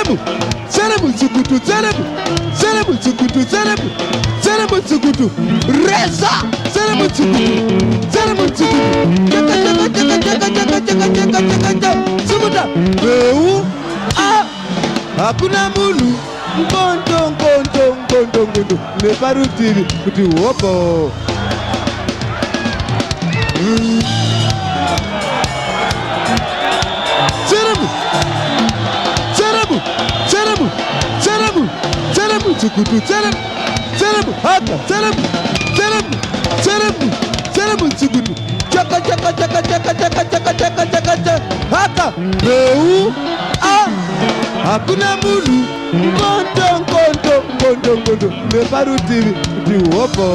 Tsveremu, Tsveremu Tsukutu, Tsveremu, Tsveremu Tsukutu, Tsveremu, Tsveremu Tsukutu, Reza, Tsveremu Tsukutu, Tsveremu Tsukutu, Tsukuta, Beu, hakuna mulu, Nkondo, meparutivi, kuti wopo. Tsveremu, Tsveremu, Tsveremu, Tsveremu, Tsveremu Tsukutu, Tsveremu, Tsveremu, haka, Tsveremu, Tsveremu, Tsveremu, Tsveremu Tsukutu, chaka, haka, beu, hakuna mulu, Nkondo, meparutivi, kuti wopo.